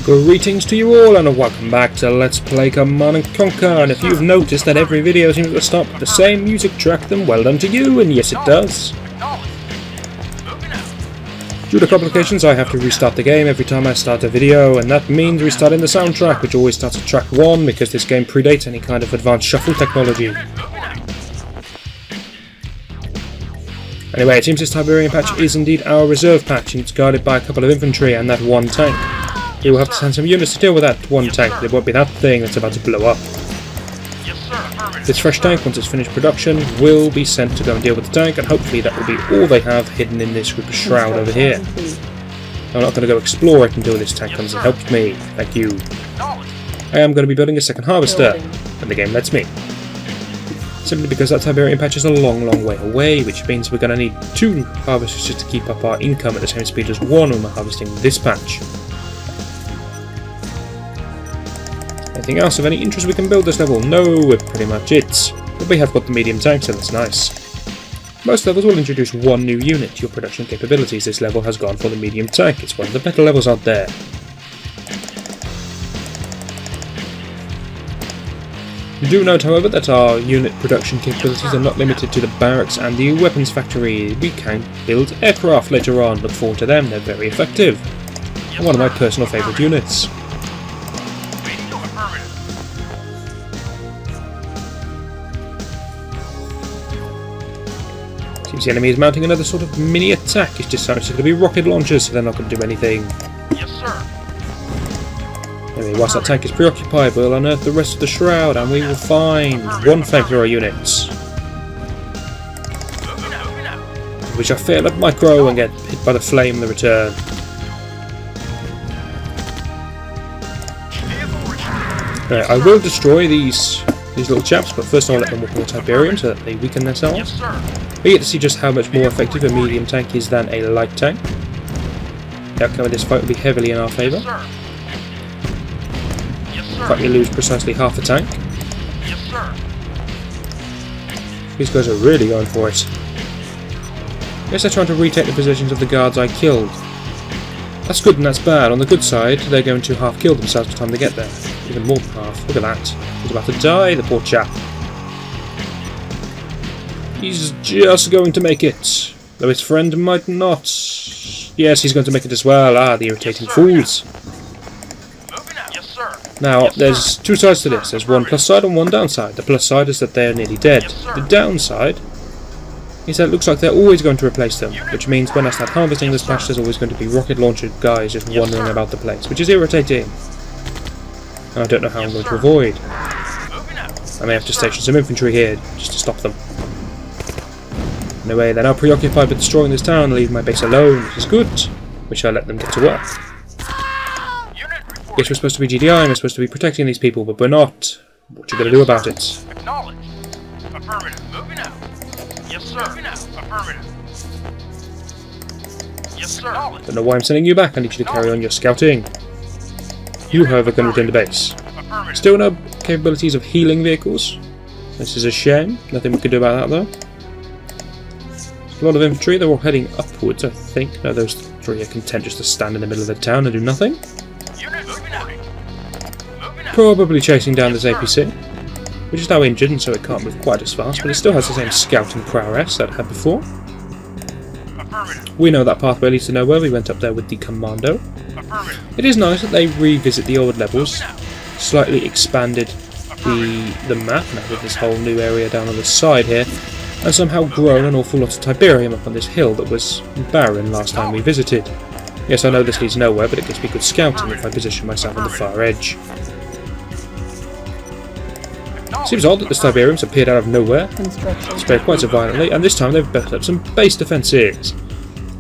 Greetings to you all and welcome back to Let's Play Command & Conquer, and if you've noticed that every video seems to stop with the same music track, then well done to you, and yes it does. Due to complications I have to restart the game every time I start a video, and that means restarting the soundtrack, which always starts at track 1 because this game predates any kind of advanced shuffle technology. Anyway, it seems this Tiberian patch is indeed our reserve patch, and it's guarded by a couple of infantry and that one tank. You will have to send some units to deal with that one tank. There won't be that thing that's about to blow up. This fresh tank, once it's finished production, will be sent to go and deal with the tank, and hopefully that will be all they have hidden in this group of shroud over here. I'm not going to go explore it until this tank comes and helps me. Thank you. I am going to be building a second harvester, and the game lets me. Simply because that Tiberian patch is a long way away, which means we're going to need 2 harvesters just to keep up our income at the same speed as one when we're harvesting this patch. Anything else of any interest we can build this level? No, we're pretty much it. But we have got the medium tank, so that's nice. Most levels will introduce one new unit to your production capabilities. This level has gone for the medium tank. It's one of the better levels out there. Do note, however, that our unit production capabilities are not limited to the barracks and the weapons factory. We can build aircraft later on. Look forward to them. They're very effective. And one of my personal favourite units. Seems the enemy is mounting another sort of mini attack. It's just going to be rocket launchers, so they're not going to do anything. Yes, sir. Anyway, whilst that tank is preoccupied, we'll unearth the rest of the shroud, and we will find one flamethrower unit. We shall fail at micro and get hit by the flame in the return. I will destroy these little chaps, but first I'll let them walk on the Tiberium so that they weaken themselves. Yes, sir. We get to see just how much more effective a medium tank is than a light tank. The outcome of this fight will be heavily in our favour. Yes, In fact, we lose precisely half a tank. Yes, sir. These guys are really going for it. I guess they're trying to retake the positions of the guards I killed. That's good and that's bad. On the good side, they're going to half kill themselves by the time they get there. Even more than half. Look at that. He's about to die, the poor chap. He's just going to make it. Though his friend might not. Yes, he's going to make it as well. Ah, the irritating fools. Yes, sir. Now, there's 2 sides to this. There's one plus side and one downside. The plus side is that they're nearly dead. The downside is that it looks like they're always going to replace them, which means when I start harvesting this patch, there's always going to be rocket launcher guys just wandering about the place, which is irritating. And I don't know how I'm going to avoid. I may have to station some infantry here just to stop them. Anyway, they're now preoccupied with destroying this town and leaving my base alone, which is good. Which I'll let them get to work. Yes, we're supposed to be GDI and we're supposed to be protecting these people, but we're not. What you gonna do about it? Acknowledged. Affirmative. Moving out. Yes, sir. Affirmative. Yes, sir. Don't know why I'm sending you back. I need you to carry on your scouting. You, however, can return to base. Still no capabilities of healing vehicles. This is a shame. Nothing we can do about that, though. A lot of infantry. They're all heading upwards, I think. No, those 3 are content just to stand in the middle of the town and do nothing. Probably chasing down this APC, which is now injured and so it can't move quite as fast, but it still has the same scouting prowess that it had before. We know that pathway leads to nowhere. We went up there with the commando. It is nice that they revisit the old levels, slightly expanded the map, now with this whole new area down on the side here, and somehow grown an awful lot of Tiberium up on this hill that was barren last time we visited. Yes, I know this leads nowhere, but it gives me good scouting if I position myself on the far edge. Seems odd that the Tiberiums appeared out of nowhere, spread quite so violently, and this time they've built up some base defences.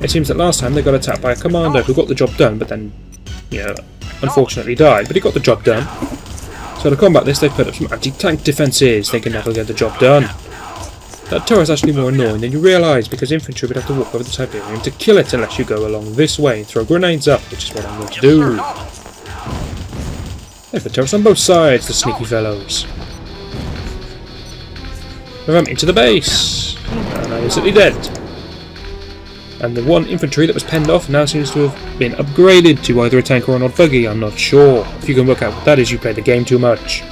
It seems that last time they got attacked by a commander who got the job done, but then, you know, unfortunately died, but he got the job done. So to combat this, they've put up some anti-tank defences, thinking that'll get the job done. That turret is actually more annoying than you realise, because infantry would have to walk over the Tiberium to kill it unless you go along this way and throw grenades up, which is what I'm going to do. There's the turrets on both sides, the sneaky fellows. Move them into the base, and I'm instantly dead. And the one infantry that was penned off now seems to have been upgraded to either a tank or an odd buggy, I'm not sure. If you can work out what that is, you play the game too much.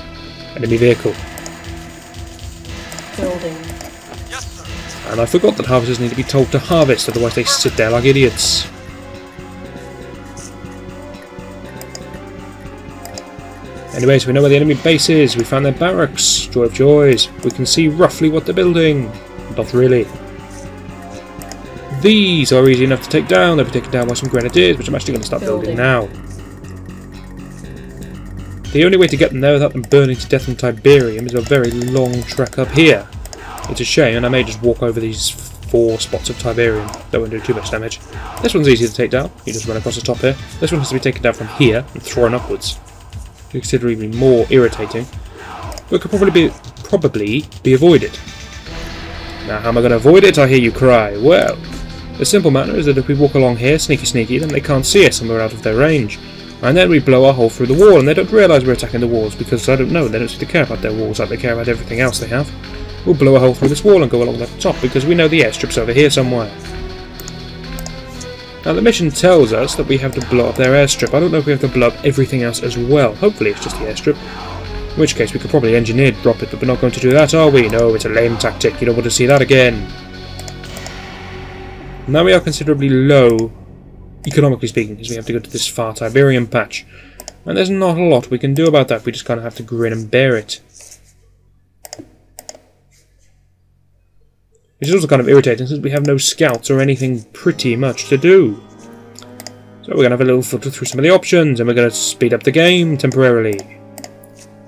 Enemy vehicle. Building. Yes, sir. And I forgot that harvesters need to be told to harvest, otherwise they sit there like idiots. Anyway, so we know where the enemy base is. We found their barracks. Joy of joys. We can see roughly what they're building. Not really. These are easy enough to take down. They'll be taken down by some grenadiers, which I'm actually going to start building now. The only way to get them there without them burning to death in Tiberium is a very long trek up here. It's a shame, and I may just walk over these 4 spots of Tiberium. That won't do too much damage. This one's easy to take down. You just run across the top here. This one has to be taken down from here and thrown upwards. Considerably more irritating, but could probably be avoided. Now, how am I going to avoid it? I hear you cry. Well, the simple matter is that if we walk along here, sneaky, then they can't see us and we're out of their range. And then we blow a hole through the wall, and they don't realise we're attacking the walls because I don't know. They don't seem to care about their walls like they care about everything else they have. We'll blow a hole through this wall and go along the top because we know the airstrip's over here somewhere. Now the mission tells us that we have to blow up their airstrip. I don't know if we have to blow up everything else as well. Hopefully it's just the airstrip. In which case we could probably engineer drop it, but we're not going to do that, are we? No, it's a lame tactic. You don't want to see that again. Now we are considerably low, economically speaking, because we have to go to this far Tiberium patch. And there's not a lot we can do about that. We just kind of have to grin and bear it. Which is also kind of irritating since we have no scouts or anything pretty much to do. So we're going to have a little filter through some of the options and we're going to speed up the game temporarily.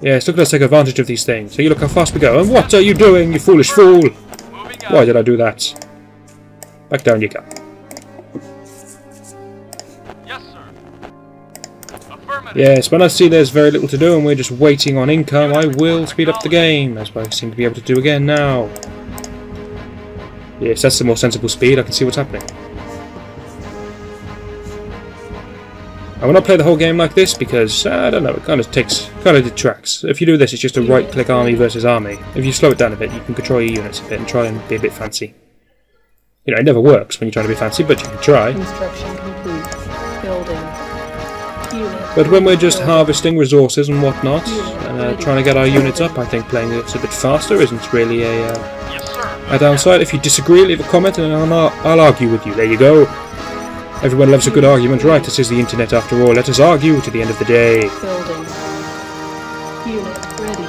Yes, look at us take advantage of these things. So you look how fast we go. And what are you doing, you foolish fool? Why did I do that? Back down you go. Yes, sir. Affirmative. Yes, when I see there's very little to do and we're just waiting on income, I will speed up the game, as I seem to be able to do again now. Yes, that's the more sensible speed. I can see what's happening. I will not play the whole game like this because, I don't know, it kind of detracts. If you do this, it's just a right-click army versus army. If you slow it down a bit, you can control your units a bit and try and be a bit fancy. You know, it never works when you're trying to be fancy, but you can try. Construction complete. Building. Unit. But when we're just harvesting resources and whatnot, and trying to get our units up, I think playing it a bit faster isn't really a downside. If you disagree, leave a comment and I'll argue with you. There you go. Everyone loves a good argument, right? This is the internet after all. Let us argue to the end of the day. Building. Unit ready.